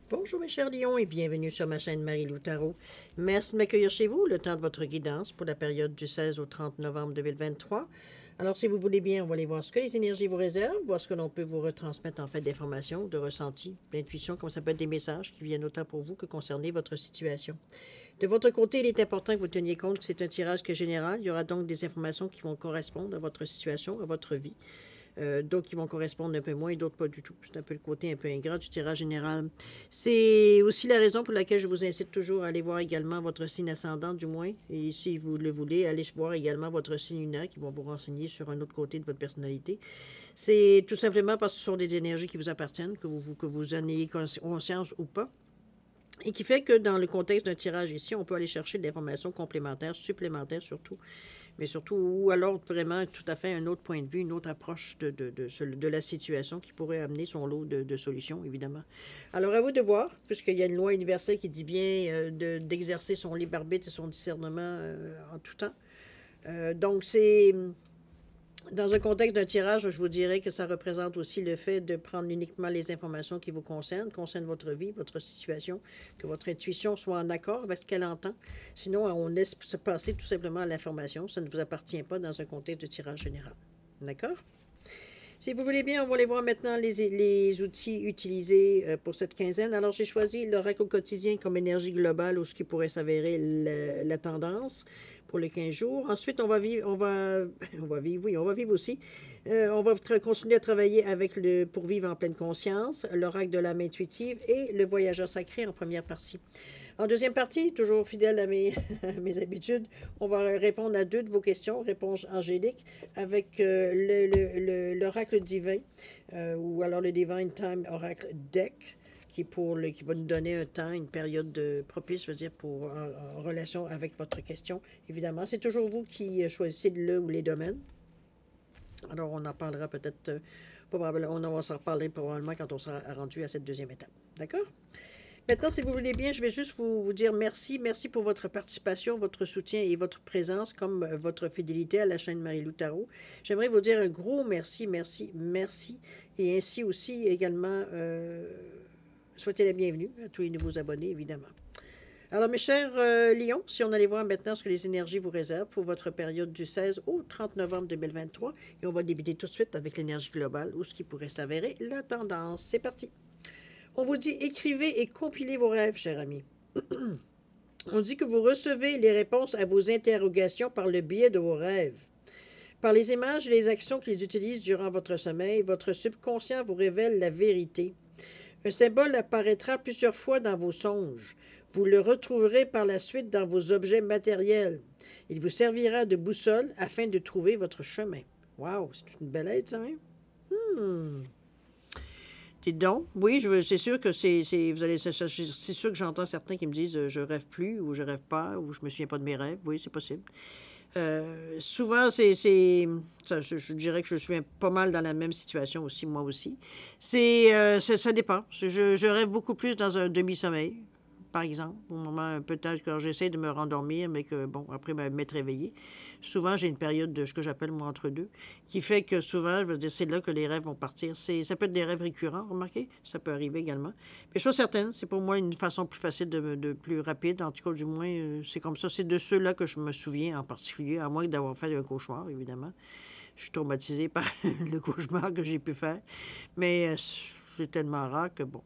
Bonjour mes chers lions et bienvenue sur ma chaîne Marie-Lou Tarot. Merci de m'accueillir chez vous, le temps de votre guidance pour la période du 16 au 30 novembre 2023. Alors si vous voulez bien, on va aller voir ce que les énergies vous réservent, voir ce que l'on peut vous retransmettre en fait d'informations, de ressentis, d'intuitions, comme ça peut être des messages qui viennent autant pour vous que concerner votre situation. De votre côté, il est important que vous teniez compte que c'est un tirage qui est général. Il y aura donc des informations qui vont correspondre à votre situation, à votre vie. D'autres qui vont correspondre un peu moins et d'autres pas du tout. C'est un peu le côté un peu ingrat du tirage général. C'est aussi la raison pour laquelle je vous incite toujours à aller voir également votre signe ascendant, du moins. Et si vous le voulez, allez voir également votre signe lunaire qui vont vous renseigner sur un autre côté de votre personnalité. C'est tout simplement parce que ce sont des énergies qui vous appartiennent, que vous en ayez conscience ou pas. Et qui fait que dans le contexte d'un tirage ici, on peut aller chercher de l'information complémentaire, supplémentaire surtout, mais surtout, ou alors vraiment tout à fait un autre point de vue, une autre approche de la situation qui pourrait amener son lot de solutions, évidemment. Alors, à vous de voir, puisqu'il y a une loi universelle qui dit bien d'exercer son libre arbitre et son discernement en tout temps. Donc, c'est... Dans un contexte d'un tirage, je vous dirais que ça représente aussi le fait de prendre uniquement les informations qui vous concernent votre vie, votre situation, que votre intuition soit en accord avec ce qu'elle entend. Sinon, on laisse se passer tout simplement à l'information. Ça ne vous appartient pas dans un contexte de tirage général. D'accord? Si vous voulez bien, on va aller voir maintenant les outils utilisés pour cette quinzaine. Alors, j'ai choisi l'oracle au quotidien comme énergie globale ou ce qui pourrait s'avérer la tendance pour les 15 jours. Ensuite, on va vivre, on va vivre aussi. On va continuer à travailler avec pour vivre en pleine conscience, l'oracle de l'âme intuitive et le voyageur sacré en première partie. En deuxième partie, toujours fidèle à mes, mes habitudes, on va répondre à deux de vos questions, réponse angélique, avec l'oracle divin, ou alors le Divine Time Oracle Deck, qui va nous donner un temps, une période propice, je veux dire, en relation avec votre question. Évidemment, c'est toujours vous qui choisissez le ou les domaines. Alors, on en parlera peut-être, probablement, on va s'en reparler probablement quand on sera rendu à cette deuxième étape. D'accord? Maintenant, si vous voulez bien, je vais juste vous dire merci. Merci pour votre participation, votre soutien et votre présence, comme votre fidélité à la chaîne Marie-Lou Tarot. J'aimerais vous dire un gros merci, merci, merci. Et ainsi aussi, également, souhaiter la bienvenue à tous les nouveaux abonnés, évidemment. Alors, mes chers lions, si on allait voir maintenant ce que les énergies vous réservent pour votre période du 16 au 30 novembre 2023, et on va débuter tout de suite avec l'énergie globale ou ce qui pourrait s'avérer la tendance. C'est parti! On vous dit écrivez et compilez vos rêves, chers amis. On dit que vous recevez les réponses à vos interrogations par le biais de vos rêves. Par les images et les actions qu'ils utilisent durant votre sommeil, votre subconscient vous révèle la vérité. Un symbole apparaîtra plusieurs fois dans vos songes. Vous le retrouverez par la suite dans vos objets matériels. Il vous servira de boussole afin de trouver votre chemin. Waouh, c'est une belle aide, ça, hein? Dites donc, oui, c'est sûr que c'est sûr que j'entends certains qui me disent je rêve plus ou je rêve pas ou je me souviens pas de mes rêves. Oui, c'est possible. Souvent, je dirais que je suis pas mal dans la même situation aussi, moi aussi. Ça dépend. Je rêve beaucoup plus dans un demi-sommeil, par exemple, au moment peut-être quand j'essaie de me rendormir, mais que, bon, après m'être réveillé. Souvent, j'ai une période de ce que j'appelle moi entre-deux, qui fait que souvent, je veux dire, c'est là que les rêves vont partir. Ça peut être des rêves récurrents, remarquez, ça peut arriver également. Mais je suis certaine, c'est pour moi une façon plus facile, plus rapide, en tout cas, du moins, c'est comme ça. C'est de ceux-là que je me souviens en particulier, à moins d'avoir fait un cauchemar, évidemment. Je suis traumatisée par le cauchemar que j'ai pu faire, mais c'est tellement rare que, bon.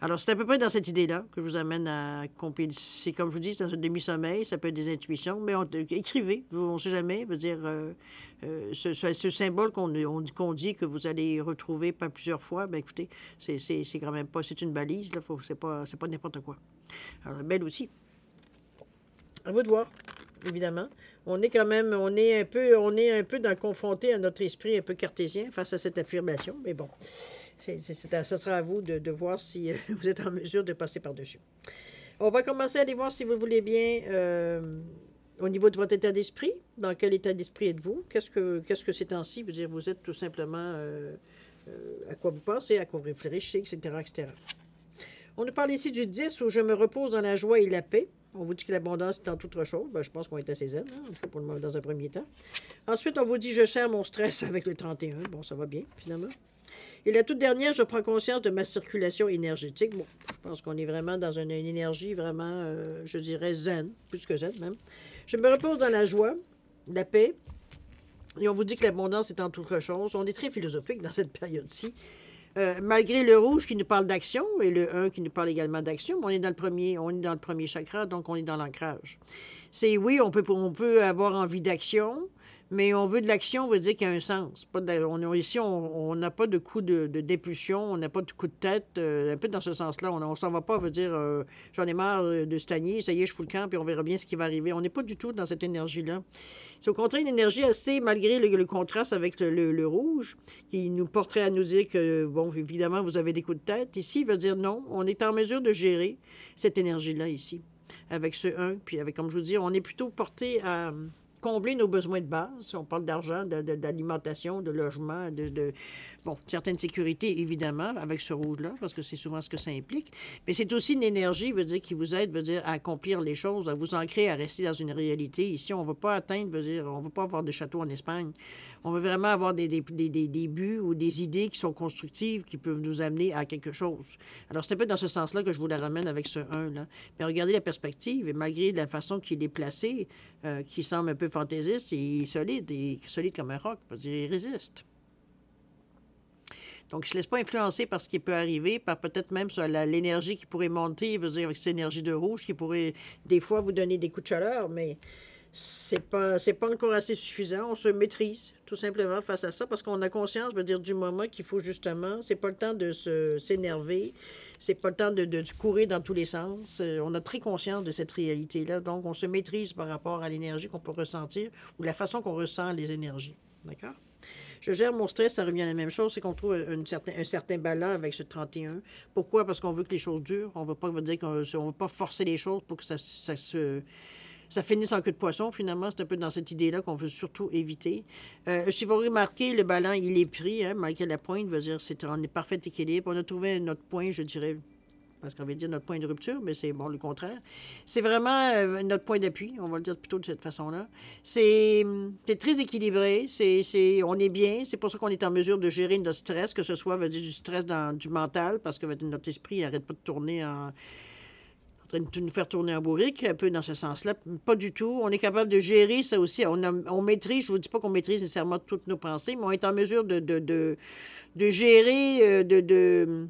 Alors, c'est à peu près dans cette idée-là que je vous amène à compiler. C'est comme je vous dis, c'est dans un demi-sommeil, ça peut être des intuitions, mais écrivez, on ne sait jamais, veut dire, ce symbole qu'on dit que vous allez retrouver pas plusieurs fois, ben écoutez, c'est quand même pas, c'est une balise, là, c'est pas n'importe quoi. Alors, belle aussi. À vous de voir, évidemment. On est quand même, on est un peu confronté à notre esprit un peu cartésien face à cette affirmation, mais bon. Ça sera à vous de voir si vous êtes en mesure de passer par-dessus. On va commencer à aller voir si vous voulez bien au niveau de votre état d'esprit. Dans quel état d'esprit êtes-vous? Qu'est-ce que ces temps-ci? Vous êtes tout simplement à quoi vous pensez, à quoi vous réfléchissez, etc., etc. On nous parle ici du 10 où je me repose dans la joie et la paix. On vous dit que l'abondance est en toute autre chose. Ben, je pense qu'on est assez zen, hein, en tout cas pour le moment, dans un premier temps. Ensuite, on vous dit je sers mon stress avec le 31. Bon, ça va bien, finalement. Et la toute dernière, je prends conscience de ma circulation énergétique. Bon, je pense qu'on est vraiment dans une énergie vraiment, je dirais, zen, plus que zen même. Je me repose dans la joie, la paix. Et on vous dit que l'abondance est en toute chose. On est très philosophique dans cette période-ci. Malgré le rouge qui nous parle d'action et le 1 qui nous parle également d'action, on est dans le premier chakra, donc on est dans l'ancrage. C'est oui, on peut avoir envie d'action, mais on veut de l'action, on veut dire qu'il y a un sens. Pas de, ici, on n'a pas de coup d'impulsion, on n'a pas de coup de tête, un peu dans ce sens-là. On ne s'en va pas, veut dire j'en ai marre de stagner, ça y est, je fous le camp, puis on verra bien ce qui va arriver. On n'est pas du tout dans cette énergie-là. C'est au contraire une énergie assez, malgré le contraste avec le rouge, qui nous porterait à nous dire que, bon, évidemment, vous avez des coups de tête. Ici, il veut dire non, on est en mesure de gérer cette énergie-là ici, avec ce 1. Puis, avec, comme je vous dis, on est plutôt porté à combler nos besoins de base. On parle d'argent, d'alimentation, de logement, bon, certaines sécurités, évidemment, avec ce rouge-là, parce que c'est souvent ce que ça implique. Mais c'est aussi une énergie, veut dire, qui vous aide, veut dire, à accomplir les choses, à vous ancrer, à rester dans une réalité. Ici, on ne veut pas atteindre, veut dire, on ne veut pas avoir des châteaux en Espagne. On veut vraiment avoir des buts ou des idées qui sont constructives, qui peuvent nous amener à quelque chose. Alors, c'est un peu dans ce sens-là que je vous la ramène avec ce 1-là. Mais regardez la perspective, et malgré la façon qu'il est placé, qui semble un peu fantaisiste, il est solide comme un roc, il résiste. Donc, il ne se laisse pas influencer par ce qui peut arriver, par peut-être même sur l'énergie qui pourrait monter, veut dire avec cette énergie de rouge qui pourrait des fois vous donner des coups de chaleur, mais c'est pas encore assez suffisant. On se maîtrise tout simplement face à ça parce qu'on a conscience, veut dire du moment qu'il faut justement, c'est pas le temps de s'énerver, c'est pas le temps de courir dans tous les sens. On a très conscience de cette réalité-là, donc on se maîtrise par rapport à l'énergie qu'on peut ressentir ou la façon qu'on ressent les énergies. D'accord? Je gère mon stress, ça revient à la même chose, c'est qu'on trouve un certain ballon avec ce 31. Pourquoi? Parce qu'on veut que les choses durent. On ne veut pas dire qu'on veut pas forcer les choses pour que ça finisse en queue de poisson, finalement. C'est un peu dans cette idée-là qu'on veut surtout éviter. Si vous remarquez, le ballon, il est pris, hein, malgré la pointe, veut dire on est parfait équilibre. On a trouvé notre point, je dirais, parce qu'on va dire notre point de rupture, mais c'est bon le contraire. C'est vraiment notre point d'appui, on va le dire plutôt de cette façon-là. C'est très équilibré, on est bien, c'est pour ça qu'on est en mesure de gérer notre stress, que ce soit veut dire, du stress du mental, parce que notre esprit n'arrête pas de tourner en train de nous faire tourner en bourrique, un peu dans ce sens-là. Pas du tout. On est capable de gérer ça aussi. On maîtrise, je ne vous dis pas qu'on maîtrise nécessairement toutes nos pensées, mais on est en mesure de gérer, de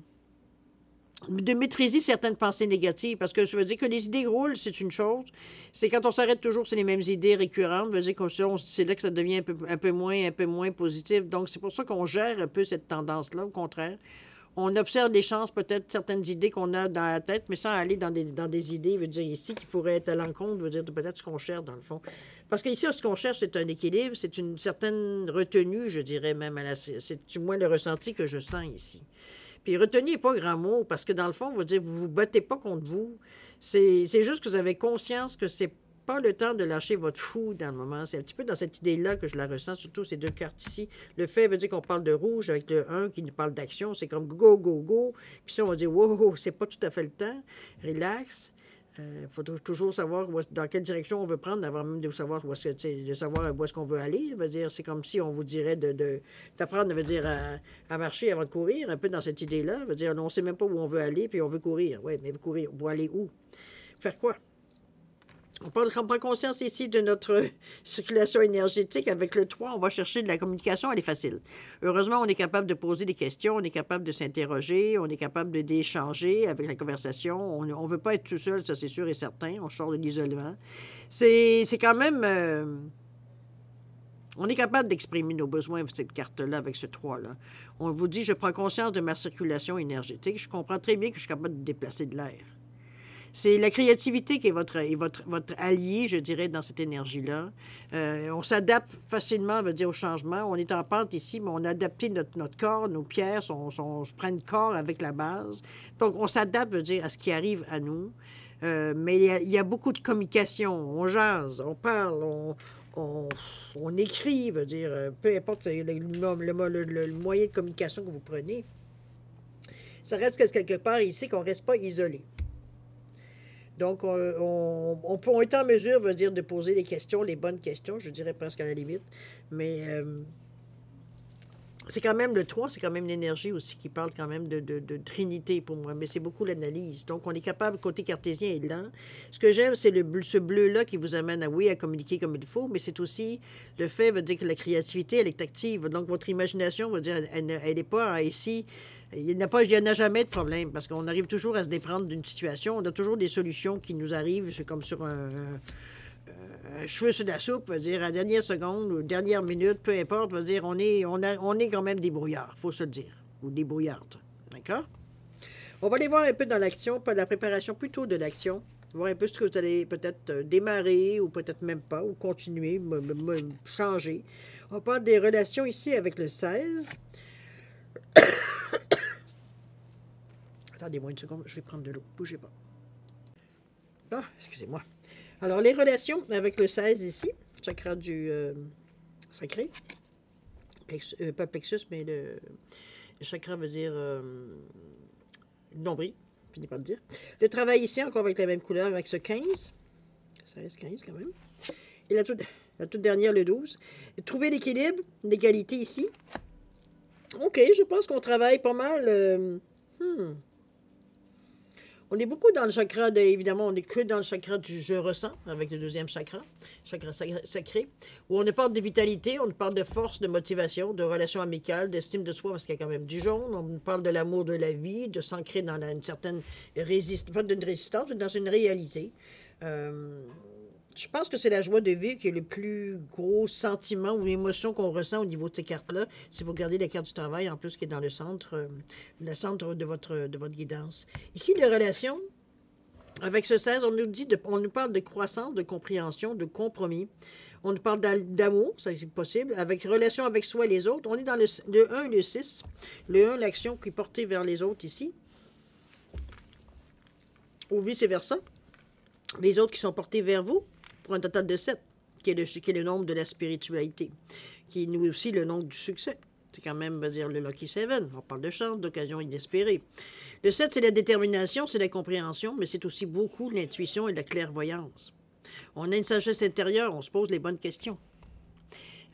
maîtriser certaines pensées négatives, parce que je veux dire que les idées roulent, c'est une chose. C'est quand on s'arrête toujours sur les mêmes idées récurrentes, veut dire que c'est là que ça devient un peu moins positif. Donc, c'est pour ça qu'on gère un peu cette tendance-là, au contraire. On observe les chances, peut-être certaines idées qu'on a dans la tête, mais sans aller dans des idées, veut dire ici, qui pourraient être à l'encontre, veut dire peut-être ce qu'on cherche dans le fond. Parce qu'ici, ce qu'on cherche, c'est un équilibre, c'est une certaine retenue, je dirais même, c'est du moins le ressenti que je sens ici. Puis retenue n'est pas grand mot, parce que dans le fond, vous dire, vous ne vous battez pas contre vous. C'est juste que vous avez conscience que c'est pas le temps de lâcher votre fou dans le moment. C'est un petit peu dans cette idée-là que je la ressens, surtout ces deux cartes ici. Le fait veut dire qu'on parle de rouge avec le 1 qui nous parle d'action. C'est comme go, go, go. Puis ça, on va dire, wow, c'est pas tout à fait le temps. Relax. Il faut toujours savoir dans quelle direction on veut prendre, avant même de savoir où est-ce qu'on veut aller. Veut dire, c'est comme si on vous dirait d'apprendre veut dire, à marcher avant de courir, un peu dans cette idée-là. Veut dire, on ne sait même pas où on veut aller, puis on veut courir. Oui, mais courir, pour aller où? Faire quoi? On prend conscience ici de notre circulation énergétique. Avec le 3, on va chercher de la communication, elle est facile. Heureusement, on est capable de poser des questions, on est capable de s'interroger, on est capable d'échanger avec la conversation. On ne veut pas être tout seul, ça c'est sûr et certain. On sort de l'isolement. C'est quand même... on est capable d'exprimer nos besoins avec cette carte-là, avec ce 3-là. On vous dit, je prends conscience de ma circulation énergétique. Je comprends très bien que je suis capable de déplacer de l'air. C'est la créativité qui est votre allié, je dirais, dans cette énergie-là. On s'adapte facilement, veut dire, au changement. On est en pente ici, mais on a adapté notre corps, nos pierres prennent corps avec la base. Donc, on s'adapte, veut dire, à ce qui arrive à nous. Mais il y a beaucoup de communication. On jase, on parle, on écrit, veut dire, peu importe le moyen de communication que vous prenez. Ça reste quelque part ici qu'on ne reste pas isolé. Donc, on est en mesure, veut dire, de poser les questions, les bonnes questions, je dirais presque à la limite. Mais c'est quand même le 3, c'est quand même l'énergie aussi qui parle quand même de trinité pour moi, mais c'est beaucoup l'analyse. Donc, on est capable, côté cartésien et lent. Ce que j'aime, c'est ce bleu-là qui vous amène à, oui, à communiquer comme il faut, mais c'est aussi le fait, veut dire que la créativité, elle est active. Donc, votre imagination, veut dire, elle n'est pas ici. Il n'y en a jamais de problème parce qu'on arrive toujours à se déprendre d'une situation. On a toujours des solutions qui nous arrivent. C'est comme sur un cheveu sur la soupe, veut dire, à la dernière seconde ou dernière minute, peu importe, veut dire, on est quand même des brouillards, il faut se le dire, ou des brouillardes. D'accord? On va aller voir un peu dans l'action, pas la préparation, plutôt de l'action. Voir un peu ce que vous allez peut-être démarrer, ou peut-être même pas, ou continuer, changer. On parle des relations ici avec le 16. Attendez-moi une seconde, je vais prendre de l'eau. Bougez pas. Ah, excusez-moi. Alors, les relations avec le 16 ici, chakra du sacré, pas plexus, mais le chakra veut dire nombril, je finis par le dire. Le travail ici, encore avec la même couleur, avec ce 15, 16, 15 quand même. Et la toute dernière, le 12. Et trouver l'équilibre, l'égalité ici. OK, je pense qu'on travaille pas mal. On est beaucoup dans le chakra, évidemment, on est que dans le chakra du je ressens, avec le deuxième chakra sacré, où on parle de vitalité, on parle de force, de motivation, de relations amicales, d'estime de soi, parce qu'il y a quand même du jaune, on parle de l'amour de la vie, de s'ancrer dans une certaine résistance, pas d'une résistance, mais dans une réalité. Je pense que c'est la joie de vivre qui est le plus gros sentiment ou émotion qu'on ressent au niveau de ces cartes-là. Si vous regardez la carte du travail, en plus, qui est dans le centre de votre guidance. Ici, les relations, avec ce 16, on nous parle de croissance, de compréhension, de compromis. On nous parle d'amour, ça c'est possible, avec relation avec soi et les autres. On est dans le 1 et le 6. Le 1, l'action qui est portée vers les autres ici. Ou vice-versa. Les autres qui sont portés vers vous, pour un total de 7, qui est le nombre de la spiritualité, qui est nous aussi le nombre du succès. C'est quand même, on va dire, le Lucky 7. On parle de chance, d'occasion inespérée. Le 7, c'est la détermination, c'est la compréhension, mais c'est aussi beaucoup l'intuition et la clairvoyance. On a une sagesse intérieure, on se pose les bonnes questions.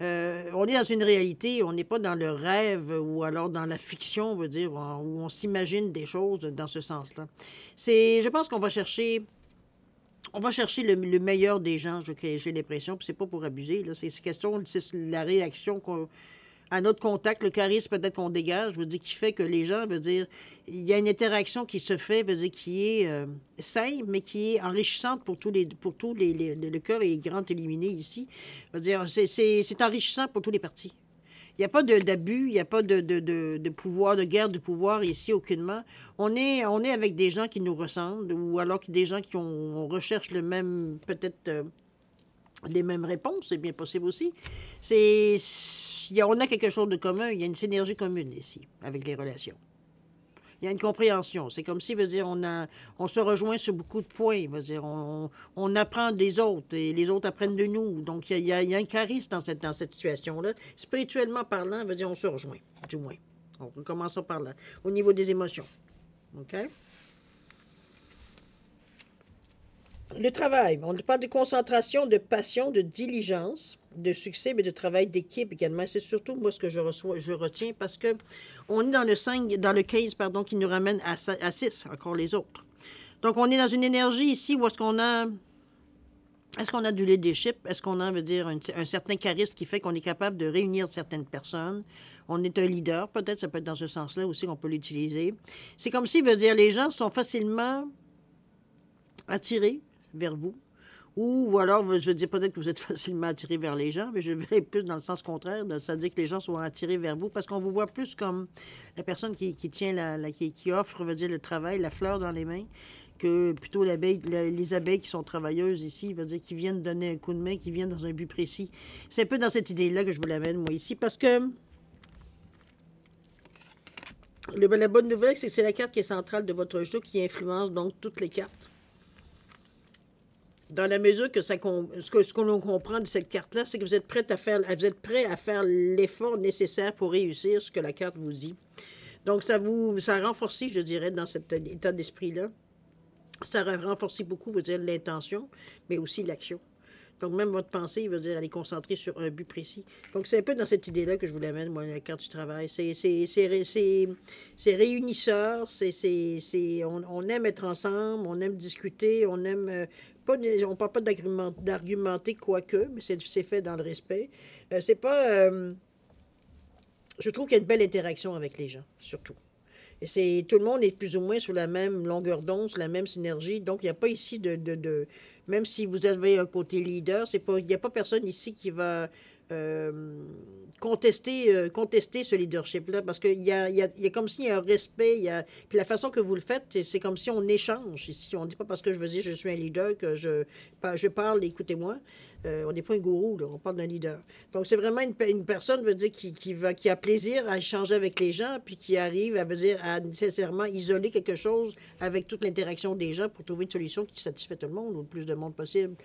On est dans une réalité, on n'est pas dans le rêve ou alors dans la fiction, on veut dire, où on s'imagine des choses dans ce sens-là. Je pense qu'on va chercher... On va chercher le meilleur des gens, j'ai l'impression, puis c'est pas pour abuser, là. C'est question, c'est la réaction à notre contact, le charisme peut-être qu'on dégage, je veux dire, qui fait que les gens, veut dire, il y a une interaction qui se fait, veut dire, qui est simple, mais qui est enrichissante pour tous le cœur est grand éliminé ici. Veut dire, c'est enrichissant pour tous les partis. Il n'y a pas d'abus, il n'y a pas de pouvoir, de guerre de pouvoir ici, aucunement. On est avec des gens qui nous ressemblent, ou alors des gens on recherche le même, peut-être les mêmes réponses, c'est bien possible aussi. On a quelque chose de commun, il y a une synergie commune ici, avec les relations. Il y a une compréhension. C'est comme si, veut dire, on se rejoint sur beaucoup de points. Veut dire, on apprend des autres et les autres apprennent de nous. Donc, il y a un charisme dans cette situation-là. Spirituellement parlant, veut dire, on se rejoint, du moins. On commence par là, au niveau des émotions. OK? Le travail. On parle de concentration, de passion, de diligence, de succès, mais de travail d'équipe également. C'est surtout moi ce que je retiens parce que on est dans le 15, pardon, qui nous ramène à 6, encore les autres. Donc, on est dans une énergie ici où est-ce qu'on a du leadership? Est-ce qu'on a, veut dire, un certain charisme qui fait qu'on est capable de réunir certaines personnes? On est un leader, peut-être, ça peut être dans ce sens-là aussi qu'on peut l'utiliser. C'est comme si, veut dire, les gens sont facilement attirés vers vous. Ou alors, je veux dire, peut-être que vous êtes facilement attiré vers les gens, mais je verrais plus dans le sens contraire, c'est-à-dire que les gens sont attirés vers vous, parce qu'on vous voit plus comme la personne qui tient, qui offre, veut dire, le travail, la fleur dans les mains, que plutôt les abeilles qui sont travailleuses ici, veut dire, qui viennent donner un coup de main, qui viennent dans un but précis. C'est un peu dans cette idée-là que je vous l'amène, moi, ici, parce que la bonne nouvelle, c'est que c'est la carte qui est centrale de votre jeu, qui influence donc toutes les cartes. Dans la mesure que ce que l'on comprend de cette carte-là, c'est que vous êtes prêt à faire l'effort nécessaire pour réussir ce que la carte vous dit. Donc, ça renforce, je dirais, dans cet état d'esprit-là. Ça renforce beaucoup, vous dire, l'intention, mais aussi l'action. Donc, même votre pensée, il veut dire, elle est concentrée sur un but précis. Donc, c'est un peu dans cette idée-là que je vous l'amène, moi, la carte du travail. C'est réunisseur, on aime être ensemble, on aime discuter, on aime... pas, on parle pas d'argumenter, quoique, mais c'est fait dans le respect. C'est pas... je trouve qu'il y a une belle interaction avec les gens, surtout. Et tout le monde est plus ou moins sur la même longueur d'onde, sur la même synergie. Donc, il n'y a pas ici même si vous avez un côté leader, il n'y a pas personne ici qui va contester ce leadership-là. Parce qu'il y a comme s'il y a un respect. Puis la façon que vous le faites, c'est comme si on échange ici. On ne dit pas parce que je veux dire je suis un leader que je parle, écoutez-moi. On n'est pas un gourou, là, on parle d'un leader. Donc, c'est vraiment une personne, veut dire, qui a plaisir à échanger avec les gens, puis qui arrive, veut dire, à nécessairement isoler quelque chose avec toute l'interaction des gens pour trouver une solution qui satisfait tout le monde, ou le plus de monde possible.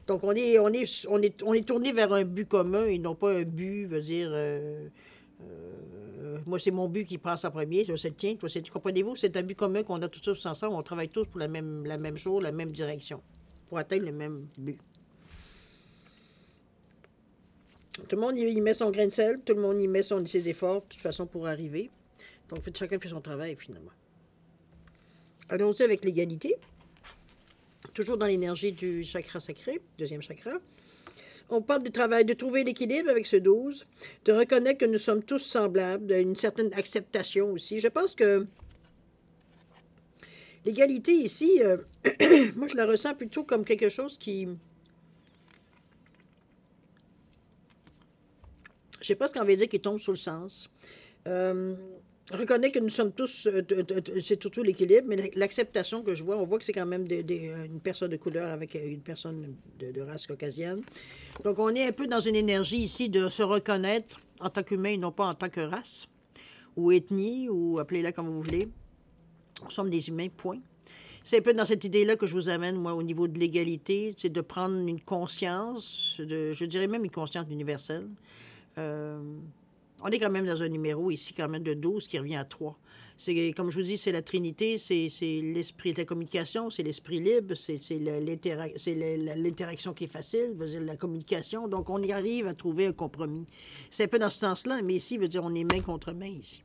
Donc, on est tourné vers un but commun et non pas un but, veut dire... moi, c'est mon but qui passe en premier, toi, c'est le tien, toi, comprenez-vous? C'est un but commun qu'on a tous ensemble, on travaille tous pour la même chose, la même direction, pour atteindre le même but. Tout le monde y met son grain de sel, tout le monde y met ses efforts, de toute façon, pour arriver. Donc, chacun fait son travail, finalement. Allons-y avec l'égalité. Toujours dans l'énergie du chakra sacré, deuxième chakra. On parle du travail, de trouver l'équilibre avec ce 12, de reconnaître que nous sommes tous semblables, d'une certaine acceptation aussi. Je pense que l'égalité ici, moi, je la ressens plutôt comme quelque chose qui... Je ne sais pas ce qu'on veut dire qui tombe sous le sens. Reconnaître que nous sommes tous, c'est surtout l'équilibre, mais l'acceptation que je vois, on voit que c'est quand même une personne de couleur avec une personne de race caucasienne. Donc, on est un peu dans une énergie ici de se reconnaître en tant qu'humain et non pas en tant que race ou ethnie, ou appelez-la comme vous voulez. Nous sommes des humains, point. C'est un peu dans cette idée-là que je vous amène, moi, au niveau de l'égalité, c'est de prendre une conscience, je dirais même une conscience universelle. On est quand même dans un numéro ici, quand même, de 12 qui revient à 3. Comme je vous dis, c'est la Trinité, c'est l'esprit de la communication, c'est l'esprit libre, c'est l'interaction qui est facile, veut dire la communication. Donc, on y arrive à trouver un compromis. C'est un peu dans ce sens-là, mais ici, veut dire on est main contre main ici.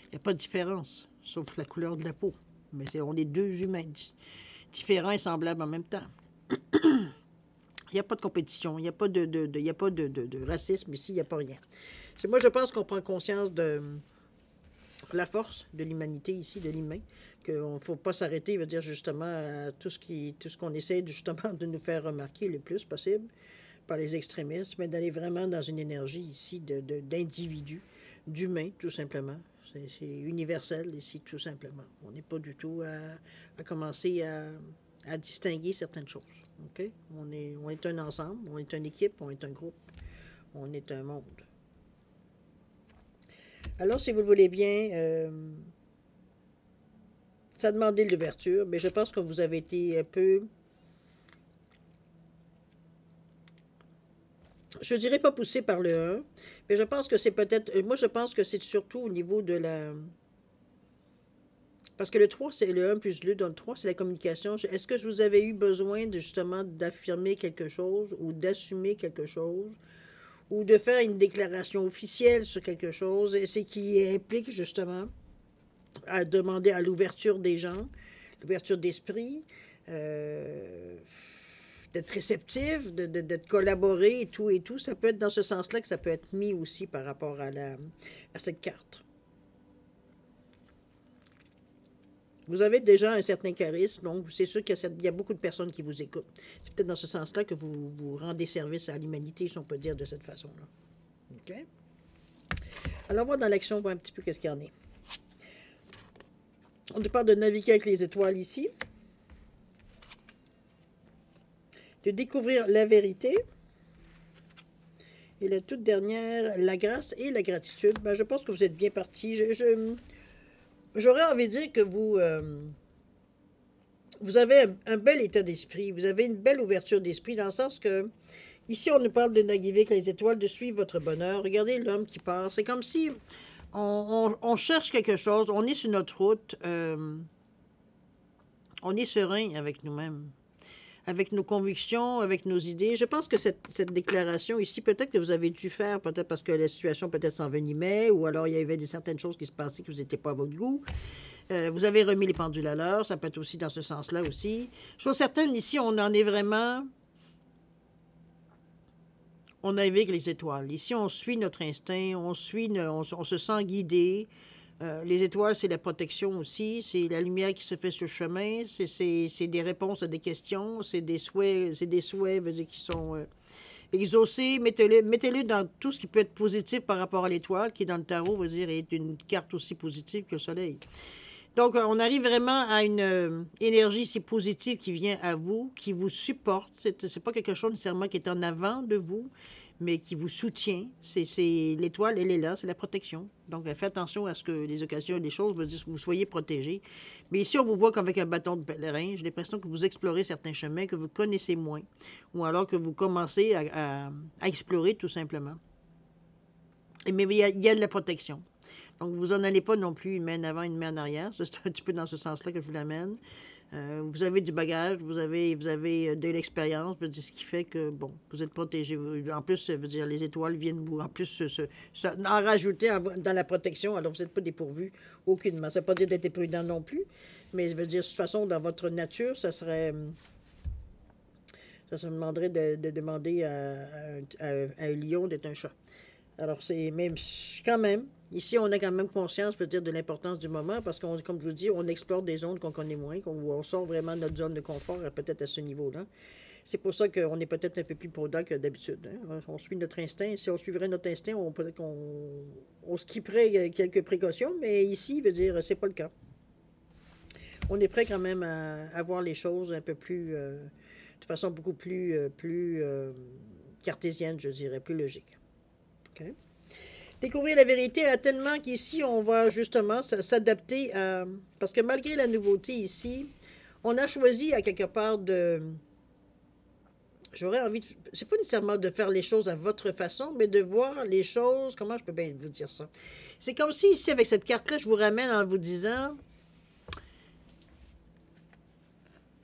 Il n'y a pas de différence, sauf la couleur de la peau. Mais on est deux humains différents et semblables en même temps. Il n'y a pas de compétition, il n'y a pas de racisme ici, il n'y a pas rien. Moi, je pense qu'on prend conscience de la force de l'humanité ici, de l'humain, qu'on ne faut pas s'arrêter, veut dire justement à tout ce qu'on essaie justement de nous faire remarquer le plus possible par les extrémistes, mais d'aller vraiment dans une énergie ici d'individu, d'humain, tout simplement. C'est universel ici, tout simplement. On n'est pas du tout à commencer à distinguer certaines choses. Okay? On est un ensemble, on est une équipe, on est un groupe, on est un monde. Alors, si vous le voulez bien, ça demandait l'ouverture, mais je pense que vous avez été un peu... Je dirais pas poussé par le 1, mais je pense que c'est peut-être... Moi, je pense que c'est surtout au niveau de la... Parce que le 3, c'est le 1 plus le 2 dans le 3, c'est la communication. Est-ce que vous avez eu besoin justement d'affirmer quelque chose ou d'assumer quelque chose ou de faire une déclaration officielle sur quelque chose, et c'est qui implique justement à demander à l'ouverture des gens, l'ouverture d'esprit, d'être réceptif, d'être collaboré et tout. Ça peut être dans ce sens-là que ça peut être mis aussi par rapport à cette carte. Vous avez déjà un certain charisme, donc c'est sûr qu'il y a beaucoup de personnes qui vous écoutent. C'est peut-être dans ce sens-là que vous rendez service à l'humanité, si on peut dire de cette façon-là. OK? Alors, on va dans l'action, voir un petit peu qu'est-ce qu'il y en est. On nous parle de naviguer avec les étoiles ici. De découvrir la vérité. Et la toute dernière, la grâce et la gratitude. Ben, je pense que vous êtes bien partis. J'aurais envie de dire que vous avez un bel état d'esprit, vous avez une belle ouverture d'esprit, dans le sens que, ici, on nous parle de naviguer avec les étoiles, de suivre votre bonheur. Regardez l'homme qui part. C'est comme si on cherche quelque chose, on est sur notre route, on est serein avec nous-mêmes. avec nos convictions, avec nos idées. Je pense que cette déclaration ici, peut-être que vous avez dû faire, peut-être parce que la situation peut-être s'envenimait, ou alors il y avait certaines choses qui se passaient que vous n'étiez pas à votre goût. Vous avez remis les pendules à l'heure, ça peut être aussi dans ce sens-là aussi. Chose certaine, ici, on en est vraiment... On navigue les étoiles. Ici, on suit notre instinct, on se sent guidé. Les étoiles, c'est la protection aussi, c'est la lumière qui se fait sur le chemin, c'est des réponses à des questions, c'est des souhaits, veut dire, qui sont exaucés. Mettez-le dans tout ce qui peut être positif par rapport à l'étoile, qui dans le tarot, veut dire, est une carte aussi positive que le soleil. Donc, on arrive vraiment à une énergie si positive qui vient à vous, qui vous supporte. C'est pas quelque chose nécessairement qui est en avant de vous, mais qui vous soutient. L'étoile, elle est là, c'est la protection. Donc, faites attention à ce que les occasions, les choses, veut dire que vous soyez protégés. Mais ici, on vous voit qu'avec un bâton de pèlerin, j'ai l'impression que vous explorez certains chemins que vous connaissez moins, ou alors que vous commencez à explorer tout simplement. Mais il y a de la protection. Donc, vous n'en allez pas non plus une main en avant, une main en arrière. C'est un petit peu dans ce sens-là que je vous l'amène. Vous avez du bagage, vous avez de l'expérience, veut dire ce qui fait que, bon, vous êtes protégé. En plus, veut dire, les étoiles viennent vous, en plus, en rajouter dans la protection. Alors, vous n'êtes pas dépourvu aucunement. Ça ne veut pas dire d'être prudent non plus, mais ça veut dire, de toute façon, dans votre nature, ça me demanderait de demander à un lion d'être un chat. Alors, c'est même, quand même, ici, on a quand même conscience, je veux dire, de l'importance du moment, parce qu'on, comme je vous dis, on explore des zones qu'on connaît moins, on sort vraiment de notre zone de confort, peut-être à ce niveau-là. C'est pour ça qu'on est peut-être un peu plus prudent que d'habitude. Hein? On suit notre instinct. Si on suivrait notre instinct, peut-être qu'on skipperait quelques précautions, mais ici, veut dire, c'est pas le cas. On est prêt quand même à voir les choses un peu plus, de façon beaucoup plus cartésienne, je dirais, plus logique. Okay. Découvrir la vérité tellement qu'ici, on va justement s'adapter à... Parce que malgré la nouveauté ici, on a choisi à quelque part de... J'aurais envie de... C'est pas nécessairement de faire les choses à votre façon, mais de voir les choses... Comment je peux bien vous dire ça? C'est comme si ici, avec cette carte-là, je vous ramène en vous disant...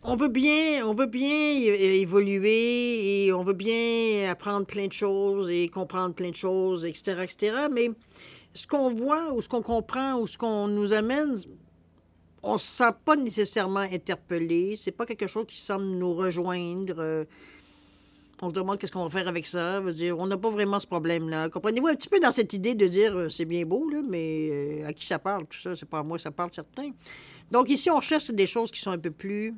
On veut bien évoluer et on veut bien apprendre plein de choses et comprendre plein de choses, etc., etc. Mais ce qu'on voit ou ce qu'on comprend ou ce qu'on nous amène, on ne se sent pas nécessairement interpellé. C'est pas quelque chose qui semble nous rejoindre. On se demande qu'est-ce qu'on va faire avec ça. Veut dire, on n'a pas vraiment ce problème-là. Comprenez-vous un petit peu dans cette idée de dire c'est bien beau, là, mais à qui ça parle, tout ça? C'est pas à moi que ça parle, certains. Donc ici, on cherche des choses qui sont un peu plus...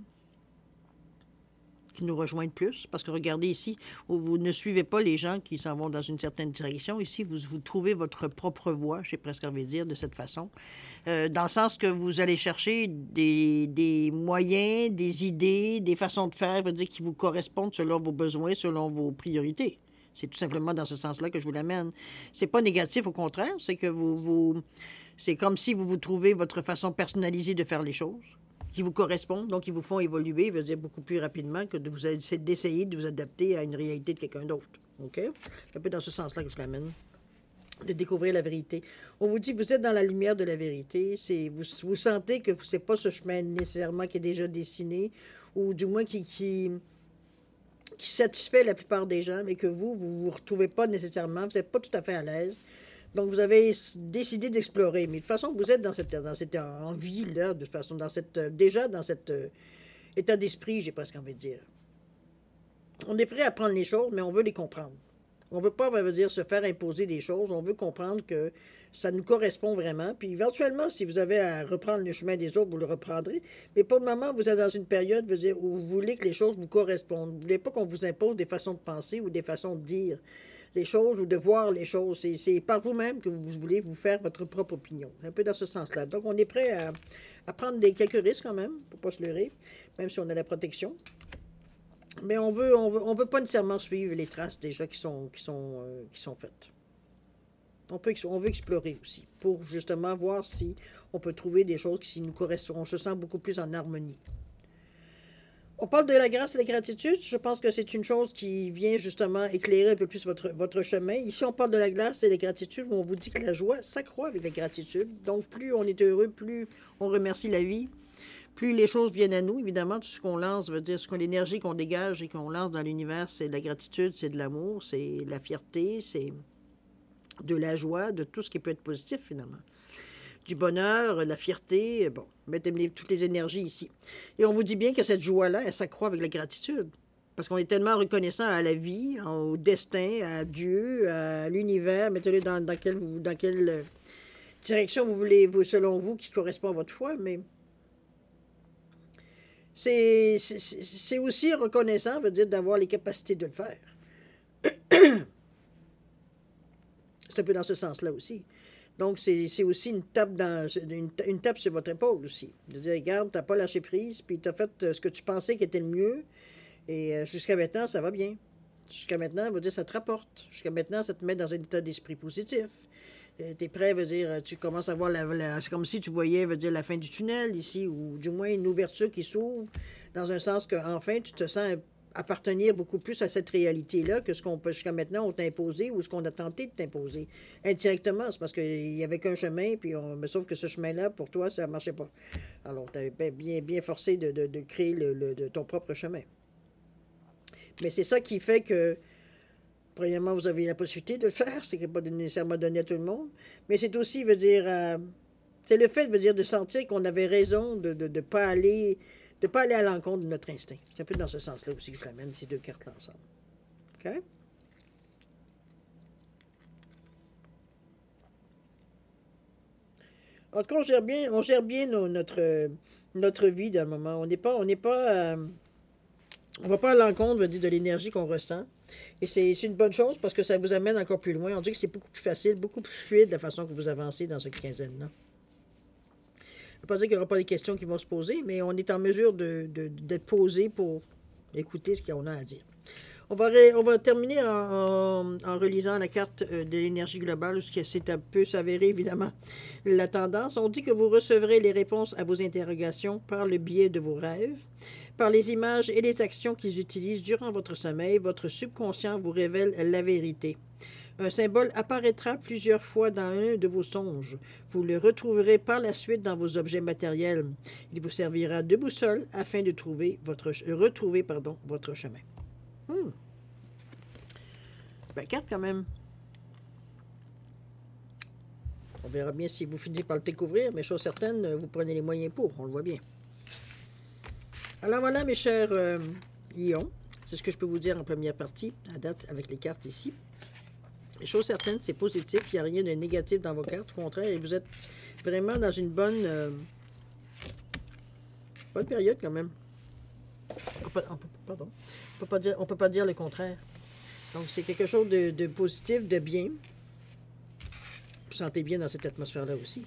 qui nous rejoignent plus, parce que regardez ici, vous ne suivez pas les gens qui s'en vont dans une certaine direction. Ici, vous trouvez votre propre voie, j'ai presque envie de dire, de cette façon, dans le sens que vous allez chercher des moyens, des idées, des façons de faire, veut dire, qui vous correspondent selon vos besoins, selon vos priorités. C'est tout simplement dans ce sens-là que je vous l'amène. C'est pas négatif, au contraire, c'est que c'est comme si vous trouvez votre façon personnalisée de faire les choses, qui vous correspondent, donc qui vous font évoluer, veut dire beaucoup plus rapidement que d'essayer de vous adapter à une réalité de quelqu'un d'autre. OK? C'est un peu dans ce sens-là que je l'amène, de découvrir la vérité. On vous dit, vous êtes dans la lumière de la vérité, vous sentez que ce n'est pas ce chemin nécessairement qui est déjà dessiné, ou du moins qui satisfait la plupart des gens, mais que vous retrouvez pas nécessairement, vous n'êtes pas tout à fait à l'aise. Donc, vous avez décidé d'explorer. Mais de toute façon, vous êtes dans cette envie-là, de toute façon, déjà dans cet état d'esprit, j'ai presque envie de dire. On est prêt à prendre les choses, mais on veut les comprendre. On ne veut pas, veut dire, se faire imposer des choses. On veut comprendre que ça nous correspond vraiment. Puis, éventuellement, si vous avez à reprendre le chemin des autres, vous le reprendrez. Mais pour le moment, vous êtes dans une période, veut dire, où vous voulez que les choses vous correspondent. Vous ne voulez pas qu'on vous impose des façons de penser ou des façons de dire les choses ou de voir les choses. C'est par vous-même que vous voulez vous faire votre propre opinion. Un peu dans ce sens-là. Donc, on est prêt à prendre quelques risques quand même, pour ne pas se leurrer, même si on a la protection. Mais on veut pas nécessairement suivre les traces déjà qui sont faites. On veut explorer aussi, pour justement voir si on peut trouver des choses qui nous correspondent. On se sent beaucoup plus en harmonie. On parle de la grâce et la gratitude. Je pense que c'est une chose qui vient justement éclairer un peu plus votre chemin. Ici, on parle de la grâce et la gratitude, où on vous dit que la joie s'accroît avec la gratitude. Donc, plus on est heureux, plus on remercie la vie, plus les choses viennent à nous, évidemment, tout ce qu'on lance veut dire l'énergie qu'on dégage et qu'on lance dans l'univers, c'est de la gratitude, c'est de l'amour, c'est de la fierté, c'est de la joie, de tout ce qui peut être positif, finalement. Du bonheur, de la fierté, bon, mettez toutes les énergies ici. Et on vous dit bien que cette joie-là, elle s'accroît avec la gratitude. Parce qu'on est tellement reconnaissant à la vie, au destin, à Dieu, à l'univers. Mettez-le dans quelle direction vous voulez, selon vous, qui correspond à votre foi, mais c'est aussi reconnaissant, veut dire d'avoir les capacités de le faire. C'est un peu dans ce sens-là aussi. Donc, c'est aussi une tape sur votre épaule aussi. De dire, regarde, tu n'as pas lâché prise, puis tu as fait ce que tu pensais qui était le mieux, et jusqu'à maintenant, ça va bien. Jusqu'à maintenant, veut dire, ça te rapporte. Jusqu'à maintenant, ça te met dans un état d'esprit positif. Tu es prêt, veut dire, tu commences à voir c'est comme si tu voyais, veut dire, la fin du tunnel ici, ou du moins une ouverture qui s'ouvre, dans un sens qu'enfin, tu te sens appartenir beaucoup plus à cette réalité-là que ce qu'on peut jusqu'à maintenant on t'a imposé ou ce qu'on a tenté de t'imposer. Indirectement, c'est parce qu'il n'y avait qu'un chemin, puis mais sauf que ce chemin-là, pour toi, ça ne marchait pas. Alors, tu avais bien forcé de créer ton propre chemin. Mais c'est ça qui fait que, premièrement, vous avez la possibilité de le faire, c'est pas nécessairement donné à tout le monde, mais c'est aussi, veut dire, c'est le fait, veut dire, de sentir qu'on avait raison de ne pas aller à l'encontre de notre instinct. C'est un peu dans ce sens-là aussi que je ramène ces deux cartes-là ensemble. OK? En tout cas, on gère bien notre vie dans le moment. On va pas à l'encontre, veut dire, de l'énergie qu'on ressent. Et c'est une bonne chose parce que ça vous amène encore plus loin. On dit que c'est beaucoup plus facile, beaucoup plus fluide la façon que vous avancez dans cette quinzaine-là. Ça ne veut pas dire qu'il n'y aura pas des questions qui vont se poser, mais on est en mesure d'être posé pour écouter ce qu'on a à dire. On va terminer en relisant la carte de l'énergie globale, ce qui peut s'avérer évidemment la tendance. On dit que vous recevrez les réponses à vos interrogations par le biais de vos rêves, par les images et les actions qu'ils utilisent durant votre sommeil. Votre subconscient vous révèle la vérité. Un symbole apparaîtra plusieurs fois dans un de vos songes. Vous le retrouverez par la suite dans vos objets matériels. Il vous servira de boussole afin de retrouver votre chemin. Ben, carte quand même. On verra bien si vous finissez par le découvrir, mais chose certaine, vous prenez les moyens pour, on le voit bien. Alors voilà, mes chers lions, c'est ce que je peux vous dire en première partie, à date avec les cartes ici. Les choses certaines, c'est positif, il n'y a rien de négatif dans vos cartes, au contraire, et vous êtes vraiment dans une bonne période quand même. On peut pas dire le contraire. Donc, c'est quelque chose de positif, de bien. Vous sentez bien dans cette atmosphère-là aussi.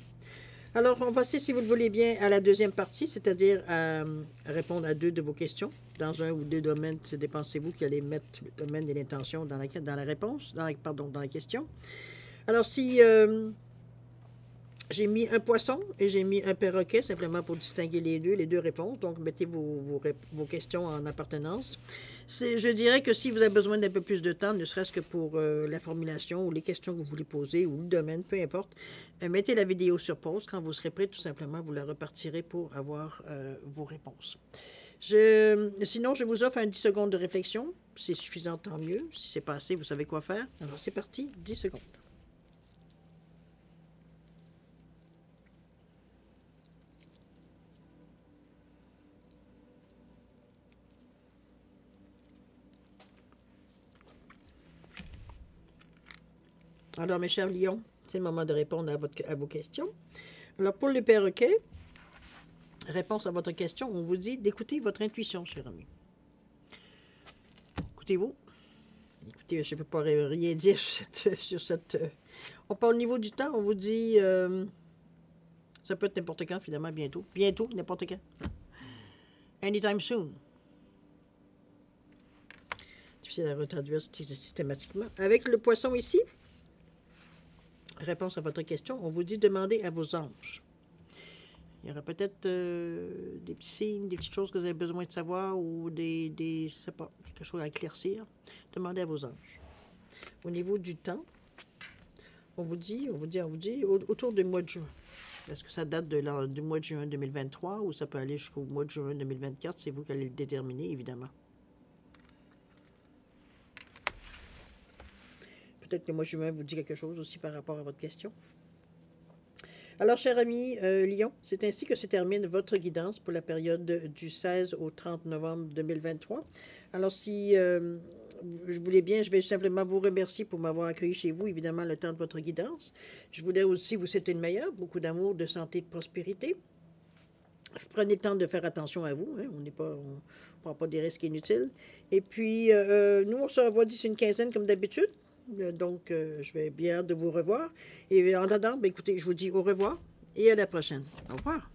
Alors, on va passer, si vous le voulez bien, à la deuxième partie, c'est-à-dire à répondre à 2 de vos questions. Dans 1 ou 2 domaines, c'est vous qui allez mettre le domaine et l'intention dans la réponse, dans la question. Alors, si j'ai mis un poisson et j'ai mis un perroquet, simplement pour distinguer les deux réponses. Donc, mettez vos questions en appartenance. Je dirais que si vous avez besoin d'un peu plus de temps, ne serait-ce que pour la formulation ou les questions que vous voulez poser ou le domaine, peu importe, mettez la vidéo sur pause. Quand vous serez prêt, tout simplement, vous la repartirez pour avoir vos réponses. Sinon, je vous offre un 10 secondes de réflexion. C'est suffisant, tant mieux. Si c'est pas assez, vous savez quoi faire. Alors, c'est parti, 10 secondes. Alors, mes chers lions, c'est le moment de répondre à vos questions. Alors, pour le perroquet, réponse à votre question, on vous dit d'écouter votre intuition, cher ami. Écoutez-vous. Écoutez, je ne peux pas rien dire sur cette... On parle au niveau du temps, on vous dit... ça peut être n'importe quand, finalement, bientôt. Bientôt, n'importe quand. Anytime soon. Difficile à retraduire systématiquement. Avec le poisson ici... Réponse à votre question, on vous dit de demander à vos anges. Il y aura peut-être des petits signes, des petites choses que vous avez besoin de savoir ou je sais pas, quelque chose à éclaircir. Demandez à vos anges. Au niveau du temps, on vous dit autour du mois de juin. Est-ce que ça date du mois de juin 2023 ou ça peut aller jusqu'au mois de juin 2024? C'est vous qui allez le déterminer, évidemment. Peut-être que le mois de juin vous dit quelque chose aussi par rapport à votre question. Alors, cher ami Lion, c'est ainsi que se termine votre guidance pour la période du 16 au 30 novembre 2023. Alors, si je voulais bien, je vais simplement vous remercier pour m'avoir accueilli chez vous, évidemment, le temps de votre guidance. Je voulais aussi vous souhaiter le meilleur, beaucoup d'amour, de santé, de prospérité. Prenez le temps de faire attention à vous, hein, on ne prend pas des risques inutiles. Et puis, nous, on se revoit d'ici une quinzaine comme d'habitude. Donc, je vais bien hâte de vous revoir. Et en attendant, écoutez, je vous dis au revoir et à la prochaine. Au revoir.